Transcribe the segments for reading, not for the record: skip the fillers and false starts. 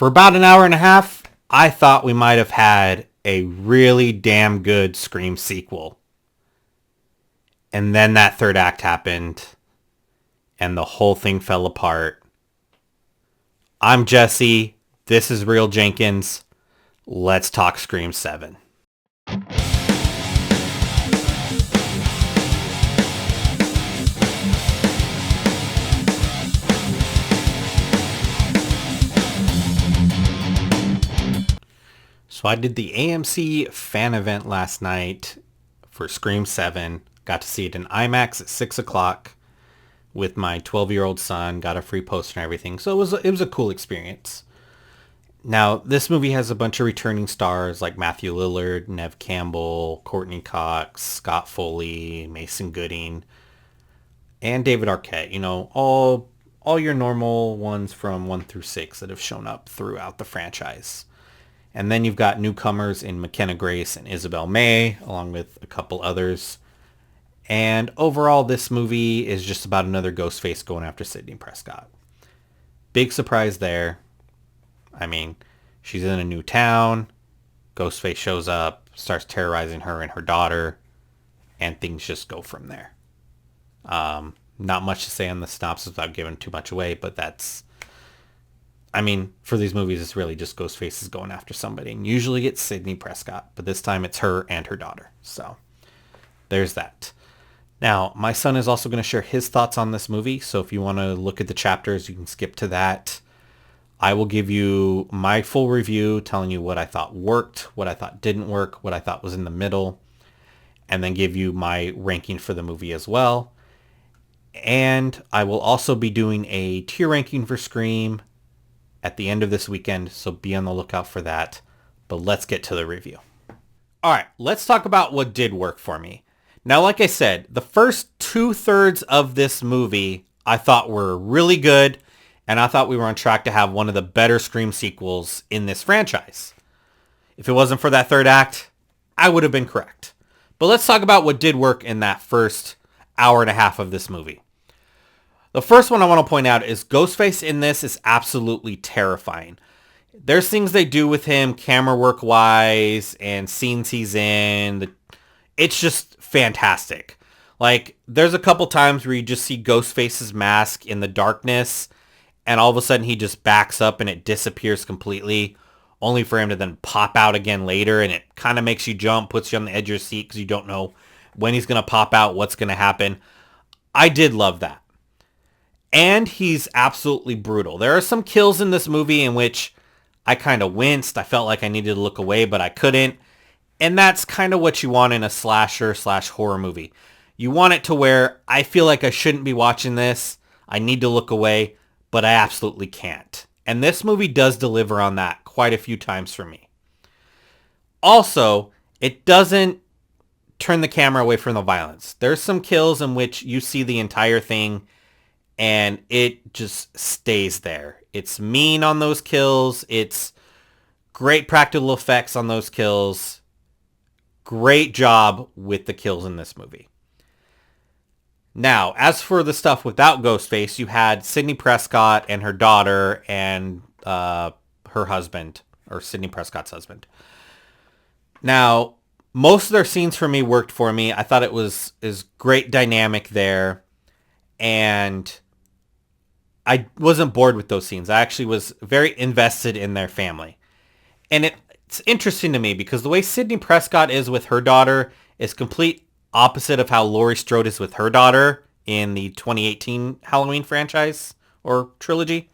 For about an hour and a half, I thought we might have had a really damn good Scream sequel. And then that third act happened, and the whole thing fell apart. I'm Jesse. This is Real Jenkins. Let's talk Scream 7. So I did the AMC fan event last night for Scream 7. Got to see it in IMAX at 6 o'clock with my 12-year-old son. Got a free poster and everything. So it was a cool experience. Now, this movie has a bunch of returning stars like Matthew Lillard, Neve Campbell, Courtney Cox, Scott Foley, Mason Gooding, and David Arquette. You know, all your normal ones from 1 through 6 that have shown up throughout the franchise. And then you've got newcomers in McKenna Grace and Isabel May, along with a couple others. And overall, this movie is just about another Ghostface going after Sidney Prescott. Big surprise there. I mean, she's in a new town. Ghostface shows up, starts terrorizing her and her daughter, and things just go from there. Not much to say on the synopsis without giving too much away, but that's... I mean, for these movies, it's really just Ghostface is going after somebody. And usually it's Sidney Prescott, but this time it's her and her daughter. So there's that. Now, my son is also going to share his thoughts on this movie. So if you want to look at the chapters, you can skip to that. I will give you my full review, telling you what I thought worked, what I thought didn't work, what I thought was in the middle, and then give you my ranking for the movie as well. And I will also be doing a tier ranking for Scream at the end of this weekend, so be on the lookout for that. But let's get to the review. All right, let's talk about what did work for me. Now, like I said, the first 2/3 of this movie I thought were really good, and I thought we were on track to have one of the better Scream sequels in this franchise. If it wasn't for that third act, I would have been correct. But let's talk about what did work in that first hour and a half of this movie. The first one I want to point out is Ghostface in this is absolutely terrifying. There's things they do with him camera work wise and scenes he's in. It's just fantastic. Like, there's a couple times where you just see Ghostface's mask in the darkness and all of a sudden he just backs up and it disappears completely, only for him to then pop out again later, and it kind of makes you jump, puts you on the edge of your seat because you don't know when he's going to pop out, what's going to happen. I did love that. And he's absolutely brutal. There are some kills in this movie in which I kind of winced. I felt like I needed to look away, but I couldn't. And that's kind of what you want in a slasher/horror movie. You want it to where I feel like I shouldn't be watching this. I need to look away, but I absolutely can't. And this movie does deliver on that quite a few times for me. Also, it doesn't turn the camera away from the violence. There's some kills in which you see the entire thing and it just stays there. It's mean on those kills. It's great practical effects on those kills. Great job with the kills in this movie. Now, as for the stuff without Ghostface, you had Sidney Prescott and her daughter and her husband, or Sidney Prescott's husband. Now, most of their scenes for me worked for me. I thought it was great dynamic there. And I wasn't bored with those scenes. I actually was very invested in their family. And it's interesting to me because the way Sidney Prescott is with her daughter is complete opposite of how Laurie Strode is with her daughter in the 2018 Halloween franchise or trilogy.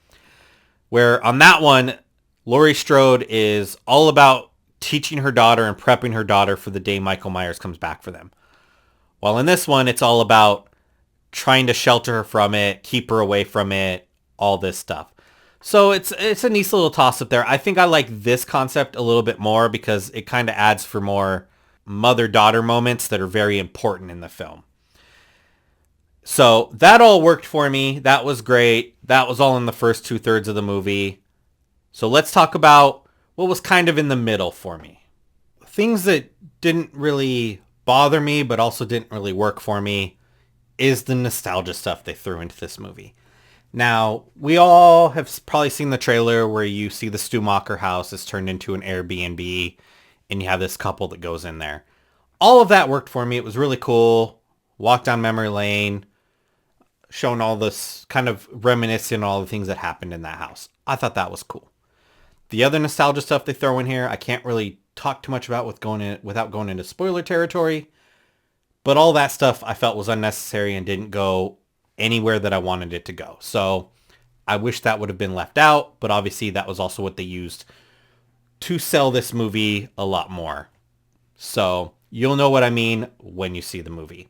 Where on that one, Laurie Strode is all about teaching her daughter and prepping her daughter for the day Michael Myers comes back for them. While in this one, it's all about trying to shelter her from it, keep her away from it, all this stuff. So it's a nice little toss-up there. I think I like this concept a little bit more because it kind of adds for more mother-daughter moments that are very important in the film. So that all worked for me. That was great. That was all in the first 2/3 of the movie. So let's talk about what was kind of in the middle for me. Things that didn't really bother me but also didn't really work for me is the nostalgia stuff they threw into this movie. Now, we all have probably seen the trailer where you see the Stumacher house is turned into an Airbnb and you have this couple that goes in there. All of that worked for me. It was really cool. Walk down memory lane, showing all this kind of reminiscing all the things that happened in that house. I thought that was cool. The other nostalgia stuff they throw in here, I can't really talk too much about without going into spoiler territory. But all that stuff I felt was unnecessary and didn't go anywhere that I wanted it to go. So I wish that would have been left out, but obviously that was also what they used to sell this movie a lot more. So you'll know what I mean when you see the movie.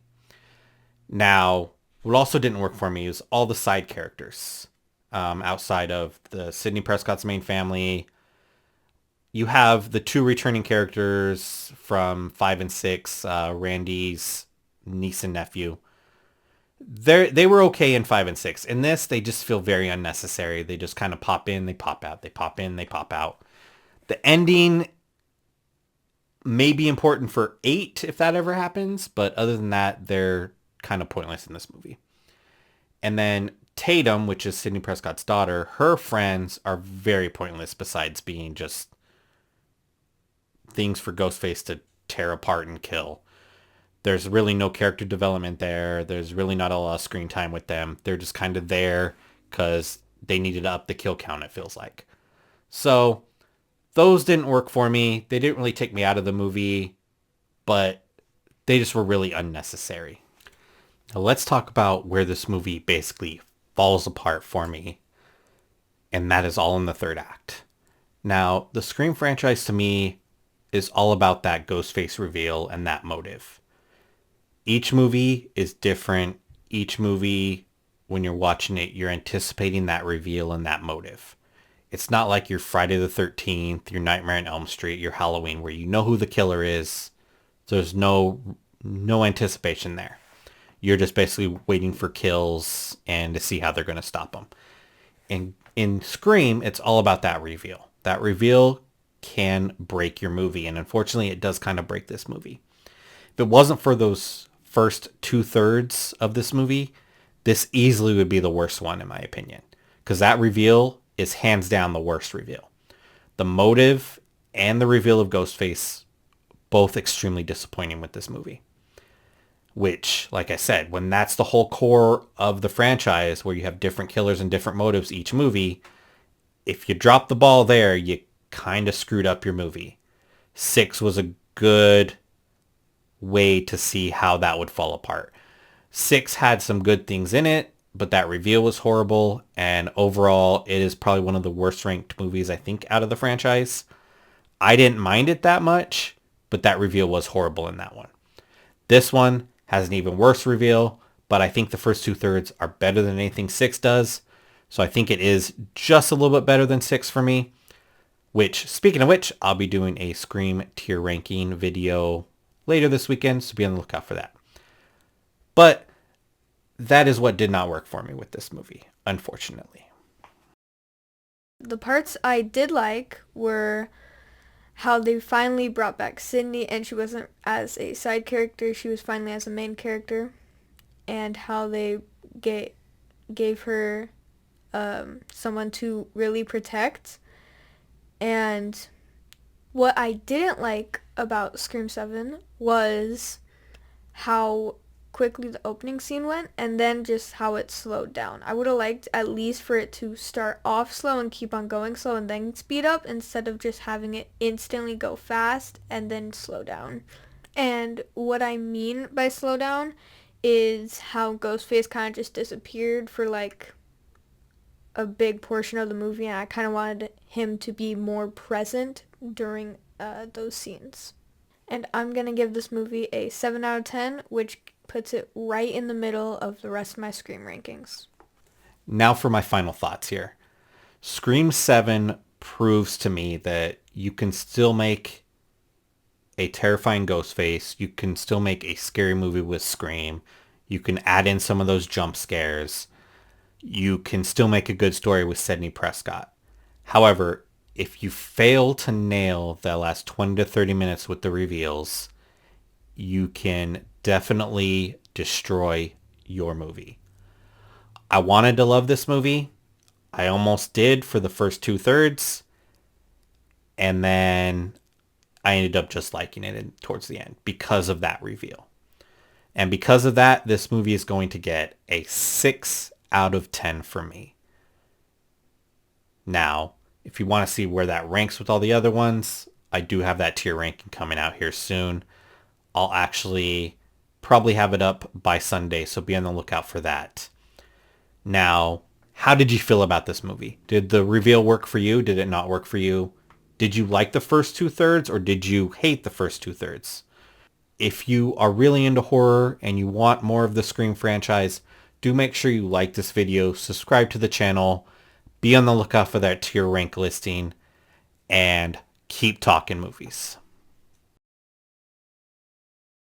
Now, what also didn't work for me is all the side characters. Outside of the Sidney Prescott's main family, you have the two returning characters from 5 and 6, Randy's niece and nephew. They were okay in 5 and 6. In this, they just feel very unnecessary. They just kind of pop in, they pop out, they pop in, they pop out. The ending may be important for 8 if that ever happens, but other than that, they're kind of pointless in this movie. And then Tatum, which is Sidney Prescott's daughter, her friends are very pointless besides being just things for Ghostface to tear apart and kill. There's really no character development there. There's really not a lot of screen time with them. They're just kind of there because they needed to up the kill count, it feels like. So those didn't work for me. They didn't really take me out of the movie, but they just were really unnecessary. Now let's talk about where this movie basically falls apart for me, and that is all in the third act. Now, the Scream franchise to me is all about that Ghostface reveal and that motive. Each movie is different. Each movie, when you're watching it, you're anticipating that reveal and that motive. It's not like your Friday the 13th, your Nightmare on Elm Street, your Halloween, where you know who the killer is. There's no anticipation there. You're just basically waiting for kills and to see how they're going to stop them. And in Scream, it's all about that reveal. That reveal can break your movie, and unfortunately, it does kind of break this movie. If it wasn't for those first 2/3 of this movie, this easily would be the worst one, in my opinion, because that reveal is hands down the worst reveal. The motive and the reveal of Ghostface, both extremely disappointing with this movie. Which, like I said, when that's the whole core of the franchise, where you have different killers and different motives each movie, if you drop the ball there, you kind of screwed up your movie. 6 was a good way to see how that would fall apart. 6 had some good things in it, but that reveal was horrible, and overall, it is probably one of the worst ranked movies, I think, out of the franchise. I didn't mind it that much, but that reveal was horrible in that one. This one has an even worse reveal, but I think the first 2/3 are better than anything 6 does. So I think it is just a little bit better than 6 for me. Which, speaking of which, I'll be doing a Scream tier ranking video later this weekend, so be on the lookout for that. But that is what did not work for me with this movie, unfortunately. The parts I did like were how they finally brought back Sydney, and she wasn't as a side character, she was finally as a main character, and how they gave her someone to really protect. And what I didn't like about Scream 7 was how quickly the opening scene went, and then just how it slowed down. I would have liked at least for it to start off slow and keep on going slow and then speed up, instead of just having it instantly go fast and then slow down. And what I mean by slow down is how Ghostface kind of just disappeared for like a big portion of the movie, and I kind of wanted him to be more present during those scenes. And I'm going to give this movie a 7 out of 10, which puts it right in the middle of the rest of my Scream rankings. Now for my final thoughts here. Scream 7 proves to me that you can still make a terrifying Ghostface. You can still make a scary movie with Scream. You can add in some of those jump scares. You can still make a good story with Sidney Prescott. However, if you fail to nail the last 20 to 30 minutes with the reveals, you can definitely destroy your movie. I wanted to love this movie. I almost did for the first 2/3, and then I ended up just liking it towards the end because of that reveal. And because of that, this movie is going to get a 6 out of 10 from me. Now, if you want to see where that ranks with all the other ones, I do have that tier ranking coming out here soon. I'll actually probably have it up by Sunday, so be on the lookout for that. Now, how did you feel about this movie? Did the reveal work for you? Did it not work for you? Did you like the first 2/3 or did you hate the first 2/3? If you are really into horror and you want more of the Scream franchise, do make sure you like this video, subscribe to the channel, be on the lookout for that tier rank listing, and keep talking movies.